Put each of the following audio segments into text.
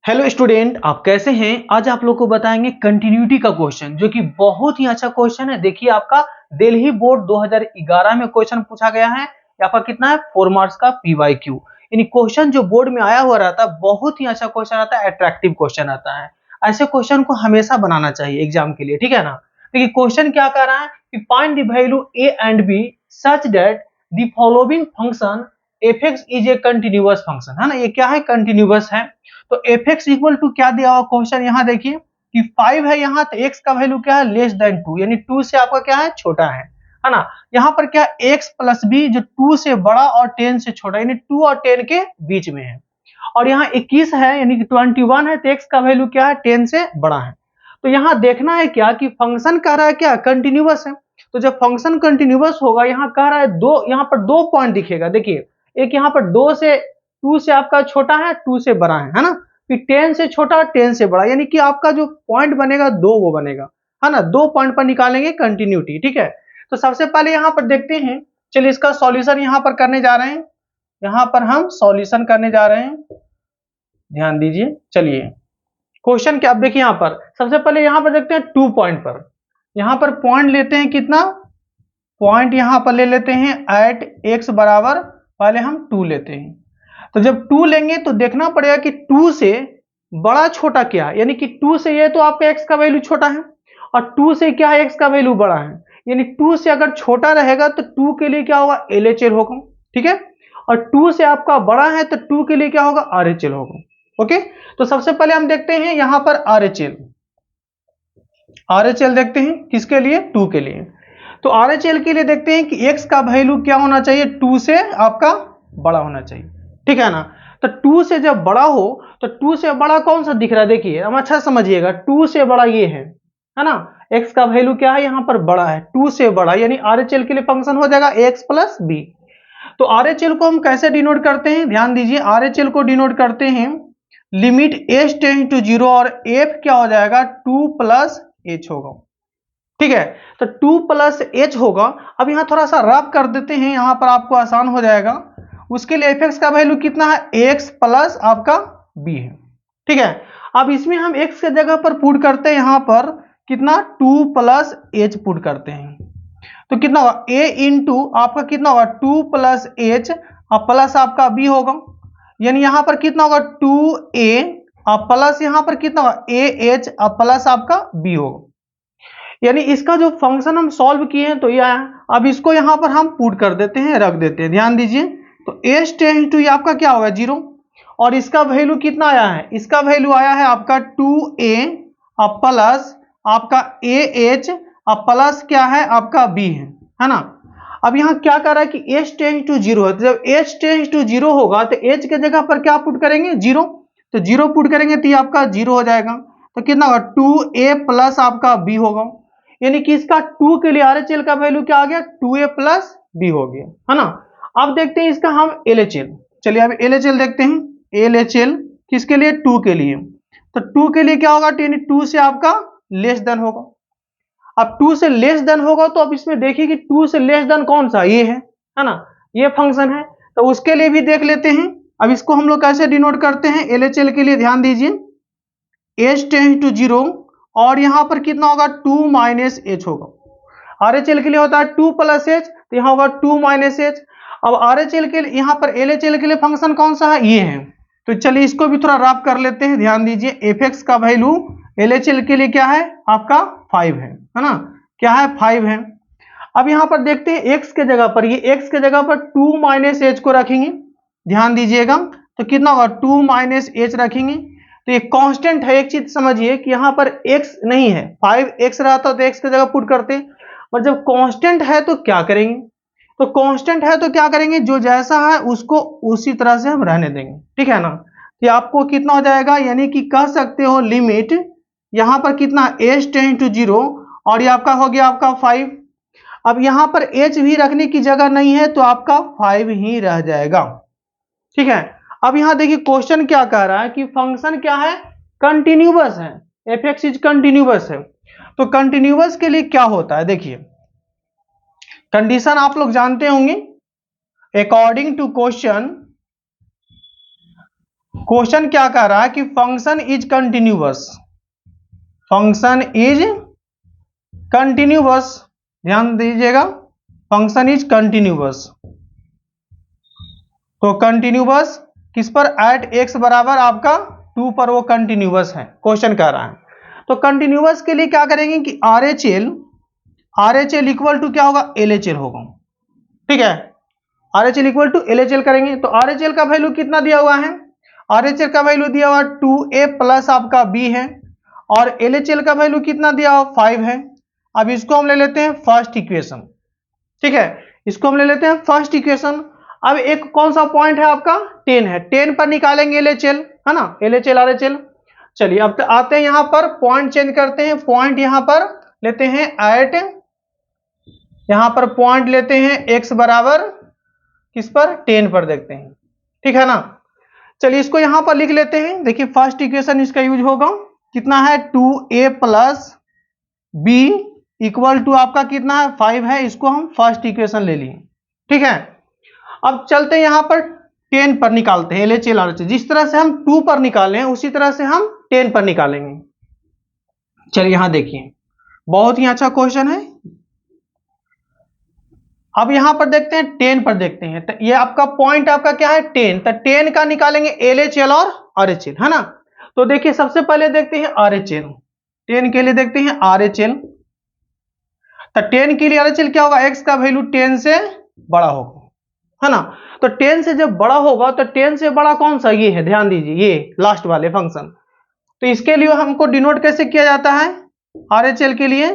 Hello student, आप कैसे हैं। आज आप लोग को बताएंगे कंटिन्यूटी का क्वेश्चन, जो कि बहुत ही अच्छा क्वेश्चन है। देखिए, आपका दिल्ली बोर्ड 2011 में क्वेश्चन पूछा गया है। आपका कितना है, 4 मार्क्स का PYQ। यानी क्वेश्चन जो बोर्ड में आया हुआ रहता है, बहुत ही अच्छा क्वेश्चन आता है, अट्रैक्टिव क्वेश्चन आता है। ऐसे क्वेश्चन को हमेशा बनाना चाहिए एग्जाम के लिए, ठीक है ना। देखिए क्वेश्चन क्या कह रहा है कि find the value a and b such that the following function f(x) is a continuous function, है ना। ये क्या है, कंटिन्यूअस है। तो f(x) इक्वल टू क्या दिया हुआ क्वेश्चन, यहाँ देखिए कि 5 है यहाँ, तो x का वैल्यू क्या है, लेस देन 2, यानी 2 से आपका क्या है, छोटा है ना। यहाँ पर क्या x प्लस बी, जो 2 से बड़ा और 10 से छोटा, यानी 2 और 10 के बीच में है। और यहाँ 21 है, यानी कि 21 है, तो x का वैल्यू क्या है, 10 से बड़ा है। तो यहाँ देखना है क्या कि फंक्शन कह रहा है क्या, कंटिन्यूअस है। तो जब फंक्शन कंटिन्यूअस होगा, यहाँ कह रहा है दो, यहाँ पर 2 पॉइंट दिखेगा। देखिए, एक यहाँ पर 2 से आपका छोटा है, 2 से बड़ा है ना। फिर 10 से छोटा, 10 से बड़ा, यानी कि आपका जो पॉइंट बनेगा 2 वो बनेगा, है ना। 2 पॉइंट पर निकालेंगे कंटिन्यूटी, ठीक है। तो सबसे पहले यहाँ पर देखते हैं, चलिए इसका सॉल्यूशन यहाँ पर करने जा रहे हैं। यहाँ पर हम सॉल्यूशन करने जा रहे हैं, ध्यान दीजिए। चलिए क्वेश्चन क्या, अब देखिए यहाँ पर सबसे पहले यहाँ पर देखते हैं 2 पॉइंट पर। यहाँ पर पॉइंट लेते हैं, कितना पॉइंट यहाँ पर ले लेते हैं एट x बराबर, पहले हम 2 लेते हैं। तो जब 2 लेंगे तो देखना पड़ेगा कि 2 से बड़ा छोटा क्या है, यानी कि 2 से ये तो आपका x का वैल्यू छोटा है, और 2 से क्या है, x का वैल्यू बड़ा है। यानी 2 से अगर छोटा रहेगा तो 2 के लिए क्या होगा, LHL होगा, ठीक है। और 2 से आपका बड़ा है तो 2 के लिए क्या होगा, RHL होगा। ओके, तो सबसे पहले हम देखते हैं यहाँ पर RHL देखते हैं, किसके लिए, 2 के लिए। तो RHL के लिए देखते हैं कि x का वैल्यू क्या होना चाहिए, 2 से आपका बड़ा होना चाहिए, ठीक है ना। तो 2 से जब बड़ा हो तो 2 से बड़ा कौन सा दिख रहा है, देखिए हम अच्छा समझिएगा। 2 से बड़ा ये है ना। x का वैल्यू क्या है, यहाँ पर बड़ा है, 2 से बड़ा, यानी RHL के लिए फंक्शन हो जाएगा x प्लस बी। तो RHL को हम कैसे डिनोट करते हैं, ध्यान दीजिए। RHL को डिनोट करते हैं लिमिट h टेंड टू 0, और f क्या हो जाएगा, 2 प्लस h होगा, ठीक है। तो 2 प्लस h होगा। अब यहाँ थोड़ा सा रब कर देते हैं, यहाँ पर आपको आसान हो जाएगा। उसके लिए f(x) का वैल्यू कितना है, x प्लस आपका b है, ठीक है। अब इसमें हम x के जगह पर पुट करते हैं, यहाँ पर कितना, 2 प्लस h पुट करते हैं। तो कितना होगा, a इंटू आपका कितना होगा, 2 प्लस h, अब प्लस आपका b होगा, यानी यहाँ पर कितना होगा, 2a, अब प्लस यहाँ पर कितना होगा, ah, अब प्लस आपका b होगा। यानी इसका जो फंक्शन हम सॉल्व किए हैं तो यह है। अब इसको यहाँ पर हम पुट कर देते हैं, रख देते हैं, ध्यान दीजिए। तो h टेंड टू आपका क्या होगा, 0, और इसका वैल्यू कितना आया है, इसका वैल्यू आया है आपका 2a, अब प्लस आपका ah, अब प्लस क्या है आपका b है ना। अब यहाँ क्या कर रहा है कि h टेंड टू 0 है, तो जब h टेंड टू 0 होगा तो h के जगह पर क्या पुट करेंगे, 0। तो 0 पुट करेंगे तो ये आपका 0 हो जाएगा। तो कितना होगा, 2a प्लस आपका b होगा, यानी कि इसका 2 के लिए RHL का वैल्यू क्या आ गया, 2a प्लस b हो गया, है ना। अब देखते हैं इसका हम LHL। चलिए अब LHL देखते हैं। LHL किसके लिए, 2 के लिए। तो 2 के लिए क्या होगा, 2 से आपका लेस देन होगा। अब 2 से लेस देन होगा तो अब इसमें देखिए कि 2 से लेस देन कौन सा, ये है ना, ये फंक्शन है। तो उसके लिए भी देख लेते हैं। अब इसको हम लोग कैसे डिनोट करते हैं, LHL के लिए ध्यान दीजिए। h टेंड टू 0, और यहां पर कितना होगा, 2 माइनस एच होगा। RHL के लिए होता है 2 प्लस एच, तो यहां होगा 2 माइनस एच। अब RHL के लिए, यहां पर LHL के लिए फंक्शन कौन सा है, ये है। तो चलिए इसको भी थोड़ा रब कर लेते हैं, ध्यान दीजिए। f(x) का वैल्यू LHL के लिए क्या है आपका 5 है ना, क्या है, 5 है। अब यहां पर देखते हैं x के जगह पर, ये x के जगह पर 2 माइनस एच को रखेंगे, ध्यान दीजिएगा। तो कितना होगा, 2 माइनस एच रखेंगे। तो ये कांस्टेंट है, एक चीज समझिए कि यहाँ पर x नहीं है, 5x रहता तो x की जगह पुट करते, और जब कांस्टेंट है तो क्या करेंगे, तो कांस्टेंट है तो क्या करेंगे, जो जैसा है उसको उसी तरह से हम रहने देंगे, ठीक है ना। तो आपको कितना हो जाएगा, यानी कि कह सकते हो लिमिट यहाँ पर कितना, h टेंड टू 0, और ये आपका हो गया आपका 5। अब यहाँ पर h भी रखने की जगह नहीं है तो आपका 5 ही रह जाएगा, ठीक है। अब यहां देखिए क्वेश्चन क्या कह रहा है कि फंक्शन क्या है, कंटिन्यूअस है, f(x) इज कंटिन्यूअस है। तो कंटिन्यूअस के लिए क्या होता है, देखिए कंडीशन आप लोग जानते होंगे। अकॉर्डिंग टू क्वेश्चन, क्वेश्चन क्या कह रहा है कि function is continuous, function is continuous, ध्यान दीजिएगा, फंक्शन इज कंटिन्यूअस। तो कंटिन्यूअस किस पर, एट एक्स बराबर आपका 2 पर वो कंटिन्यूअस है, क्वेश्चन कह रहा है। तो कंटिन्यूअस के लिए क्या करेंगे कि R H L equal to क्या होगा, एल एच एल होगा, ठीक है। R H L equal to L H L करेंगे तो आर एच एल का वैल्यू कितना दिया हुआ है, आर एच एल का वैल्यू दिया हुआ 2a प्लस आपका b है, और एल एच एल का वैल्यू कितना दिया हुआ 5 है। अब इसको हम ले लेते हैं फर्स्ट इक्वेशन, ठीक है, इसको हम ले लेते हैं फर्स्ट इक्वेशन। अब एक कौन सा पॉइंट है आपका 10 है, 10 पर निकालेंगे एल एच एल, है ना, L H L R H L. चलिए अब आते हैं यहां पर पॉइंट चेंज करते हैं, पॉइंट यहां पर लेते हैं एट, यहां पर पॉइंट लेते हैं x बराबर किस पर 10 पर देखते हैं, ठीक है ना। चलिए इसको यहां पर लिख लेते हैं, देखिए फर्स्ट इक्वेशन इसका यूज होगा, कितना है 2a plus b equal to आपका कितना है 5 है, इसको हम फर्स्ट इक्वेशन ले लिए, ठीक है। अब चलते हैं यहां पर 10 पर निकालते हैं L H L R H L, जिस तरह से हम 2 पर निकाले हैं उसी तरह से हम 10 पर निकालेंगे। चलिए यहां देखिए, बहुत ही अच्छा क्वेश्चन है। अब यहां पर देखते हैं 10 पर देखते हैं, तो ये आपका पॉइंट आपका क्या है 10, तो 10 का निकालेंगे एल एच एल और आर एच एल, है ना। तो देखिए सबसे पहले देखते हैं आर एच एल, 10 के लिए देखते हैं आर एच एल, तो 10 के लिए आर एच एल क्या होगा, एक्स का वैल्यू 10 से बड़ा होगा, है ना। तो 10 से जब बड़ा होगा तो 10 से बड़ा कौन सा, ये है, ध्यान दीजिए ये लास्ट वाले फंक्शन। तो इसके लिए हमको डिनोट कैसे किया जाता है, आर एच एल के लिए,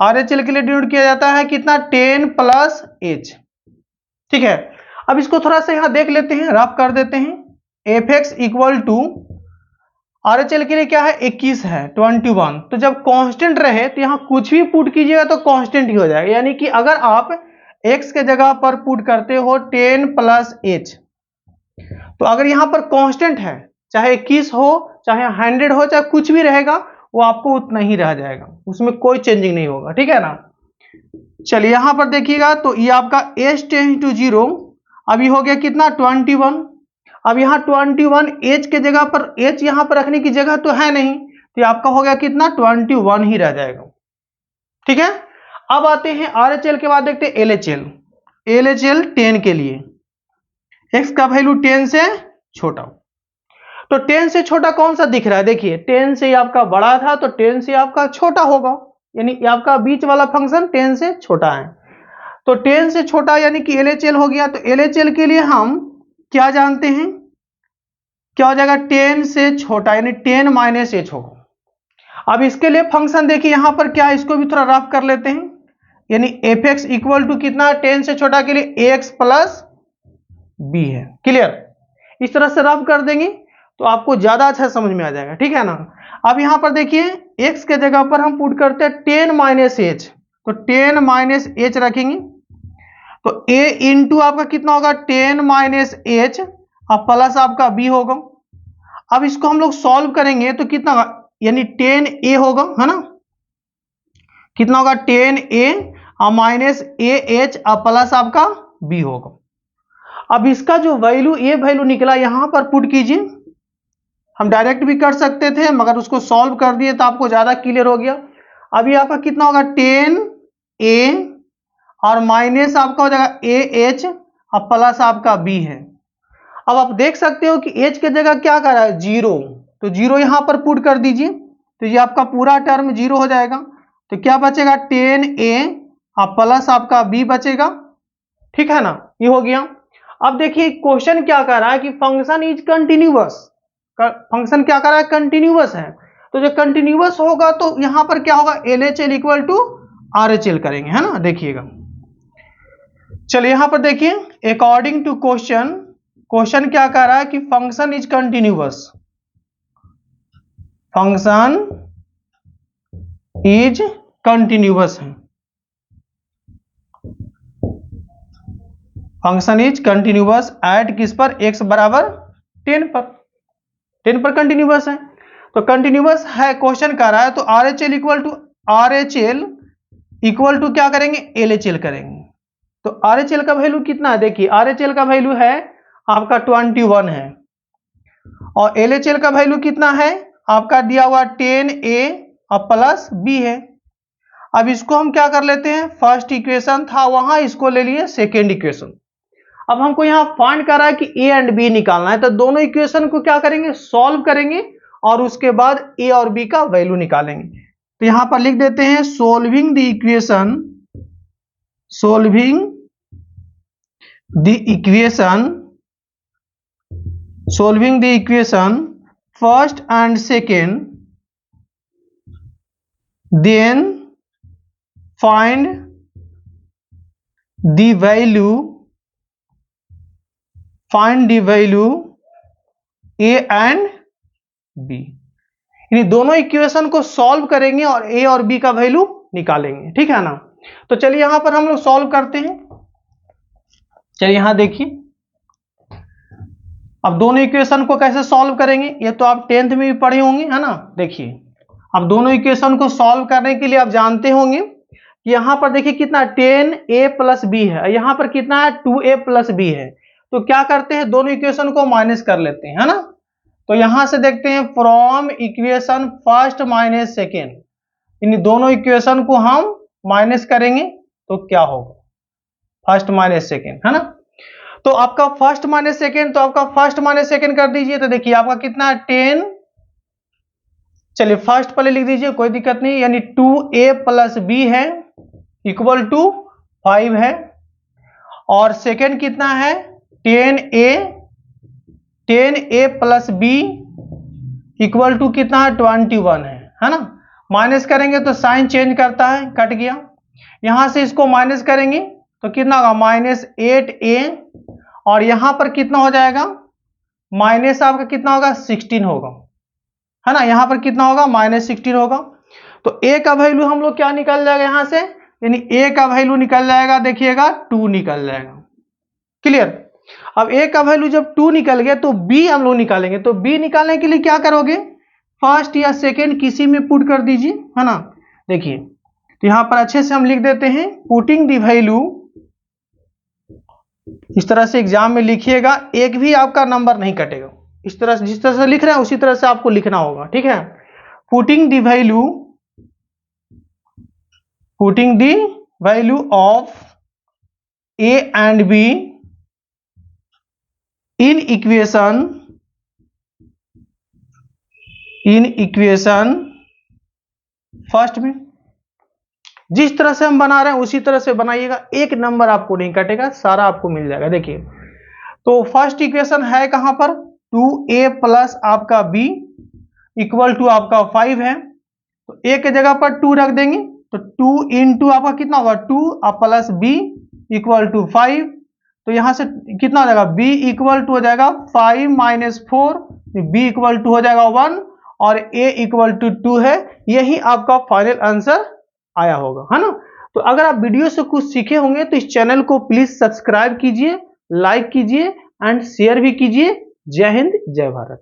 आर एच एल के लिए डिनोट किया जाता है कितना 10 प्लस एच, ठीक है। अब इसको थोड़ा सा यहां देख लेते हैं, रफ कर देते हैं, F X equal to R H L के लिए क्या है 21 है 21, तो जब कांस्टेंट रहे तो यहां कुछ भी पुट कीजिएगा तो कांस्टेंट ही हो जाएगा, यानी कि अगर आप x के जगह पर पुट करते हो 10 प्लस एच, तो अगर यहां पर कांस्टेंट है, चाहे 21 हो चाहे 100 हो चाहे कुछ भी रहेगा, वो आपको उतना ही रह जाएगा, उसमें कोई चेंजिंग नहीं होगा, ठीक है ना। चलिए यहां पर देखिएगा, तो ये आपका h टेंस टू 0, अभी हो गया कितना 21। अब यहाँ 21 h के जगह पर, h यहां पर रखने की जगह तो है नहीं, तो ये आपका हो गया कितना 21 ही रह जाएगा, ठीक है। अब आते हैं आर एच एल के बाद देखते हैं L H L, L H L 10 के लिए x का वैल्यू 10 से छोटा, तो 10 से छोटा कौन सा दिख रहा है, देखिए 10 से आपका बड़ा था तो 10 से आपका छोटा होगा, यानी आपका बीच वाला फंक्शन 10 से छोटा है, तो 10 से छोटा यानी कि एल एच एल हो गया। तो एल एच एल के लिए हम क्या जानते हैं, क्या हो जाएगा 10 से छोटा, यानी 10 माइनस एच होगा। अब इसके लिए फंक्शन देखिए यहां पर क्या है, इसको भी थोड़ा रफ कर लेते हैं, यानी एफ एक्स इक्वल टू कितना 10 से छोटा के लिए ए एक्स प्लस बी है, क्लियर। इस तरह से रफ कर देंगे तो आपको ज्यादा अच्छा समझ में आ जाएगा, ठीक है ना। अब यहां पर देखिए x के जगह पर हम पुट करते हैं 10 माइनस एच, तो 10 माइनस एच रखेंगे, तो a इंटू आपका कितना होगा 10 माइनस एच, अब प्लस आपका b होगा। अब इसको हम लोग सॉल्व करेंगे तो कितना होगा, यानी 10a होगा, है ना, कितना होगा 10a minus A H plus आपका b होगा। अब इसका जो वैल्यू, ये वैल्यू निकला यहां पर पुट कीजिए, हम डायरेक्ट भी कर सकते थे मगर उसको सॉल्व कर दिए तो आपको ज्यादा क्लियर हो गया। अभी आपका कितना होगा 10a और माइनस आपका हो जाएगा ए एच और प्लस आपका b है। अब आप देख सकते हो कि h के जगह क्या कर रहा है 0, तो 0 यहां पर पुट कर दीजिए, तो ये आपका पूरा टर्म 0 हो जाएगा, तो क्या बचेगा 10a और प्लस आपका b बचेगा, ठीक है ना, ये हो गया। अब देखिए क्वेश्चन क्या कर रहा है कि फंक्शन इज कंटिन्यूअस, फंक्शन क्या कर रहा है कंटिन्यूअस है, तो जो कंटिन्यूअस होगा तो यहां पर क्या होगा L H L equal to R H L करेंगे, है ना, देखिएगा। चलिए यहां पर देखिए अकॉर्डिंग टू क्वेश्चन, क्वेश्चन क्या कह रहा है कि function is continuous, function is continuous है, फंक्शन इज कंटिन्यूअस एट किस पर x बराबर 10 पर, 10 पर कंटिन्यूअस है, तो कंटिन्यूअस है क्वेश्चन कर रहा है, तो R H L equal to R H L equal to क्या करेंगे एल एच एल करेंगे। तो आर एच एल का वैल्यू कितना है, देखिए आर एच एल का वैल्यू है आपका 21 है, और LHL का वैल्यू कितना है आपका दिया हुआ 10A और प्लस B है। अब इसको हम क्या कर लेते हैं, फर्स्ट इक्वेशन था वहां, इसको ले लिए सेकेंड इक्वेशन। अब हमको यहाँ फाइंड कर रहा है कि A एंड B निकालना है, तो दोनों इक्वेशन को क्या करेंगे, सॉल्व करेंगे और उसके बाद A और B का वैल्यू निकालेंगे। तो यहां पर लिख देते हैं solving the equation first and second, then find the value A and B। यानी दोनों इक्वेशन को सॉल्व करेंगे और A और B का वैल्यू निकालेंगे, ठीक है ना। तो चलिए यहां पर हम लोग सॉल्व करते हैं। चलिए यहां देखिए, अब दोनों इक्वेशन को कैसे सॉल्व करेंगे ये तो आप 10th में भी पढ़े होंगे, है ना। देखिए अब दोनों इक्वेशन को सॉल्व करने के लिए आप जानते होंगे कि यहां पर देखिए कितना 10A प्लस बी है, यहां पर कितना है 2A प्लस बी है। तो क्या करते हैं, दोनों इक्वेशन को माइनस कर लेते हैं, है ना। तो यहां से देखते हैं from equation first minus second, इन दोनों इक्वेशन को हम माइनस करेंगे तो क्या होगा, फर्स्ट माइनस सेकेंड, है ना। तो आपका फर्स्ट माइनस सेकेंड, तो आपका फर्स्ट माइनस सेकेंड कर दीजिए, तो देखिए आपका कितना है 10, चलिए फर्स्ट पहले लिख दीजिए कोई दिक्कत नहीं, यानी 2A प्लस बी है इक्वल टू 5 है, और सेकेंड कितना है 10A plus B equal to कितना है 21 है ना। माइनस करेंगे तो साइन चेंज करता है, कट गया। यहां से इसको माइनस करेंगे तो कितना होगा -8A, और यहां पर कितना हो जाएगा माइनस आपका कितना होगा 16 होगा, है ना। यहां पर कितना होगा -16 होगा। तो A का वैल्यू हम लोग क्या निकल जाएगा यहां से, यानी A का वैल्यू निकल जाएगा, देखिएगा 2 निकल जाएगा, क्लियर। अब A का वैल्यू जब 2 निकल गया तो B हम लोग निकालेंगे। तो B निकालने के लिए क्या करोगे, फर्स्ट या सेकेंड किसी में पुट कर दीजिए, है ना। देखिए तो यहां पर अच्छे से हम लिख देते हैं पुटिंग दी वैल्यू, इस तरह से एग्जाम में लिखिएगा, एक भी आपका नंबर नहीं कटेगा। इस तरह से जिस तरह से लिख रहे हैं उसी तरह से आपको लिखना होगा, ठीक है। Putting the value of A and B in equation first में, जिस तरह से हम बना रहे हैं उसी तरह से बनाइएगा, एक नंबर आपको नहीं कटेगा, सारा आपको मिल जाएगा। देखिए तो फर्स्ट इक्वेशन है कहां पर 2A प्लस आपका B इक्वल टू आपका 5 है, तो A के जगह पर 2 रख देंगे, तो 2 इंटू आपका कितना होगा 2 प्लस B इक्वल टू 5। तो यहां से कितना हो जाएगा B इक्वल टू हो जाएगा 5 माइनस 4, B इक्वल टू हो जाएगा 1 और A इक्वल टू 2 है। यही आपका फाइनल आंसर आया होगा, है ना। तो अगर आप वीडियो से कुछ सीखे होंगे तो इस चैनल को प्लीज सब्सक्राइब कीजिए, लाइक कीजिए एंड शेयर भी कीजिए। जय हिंद, जय भारत।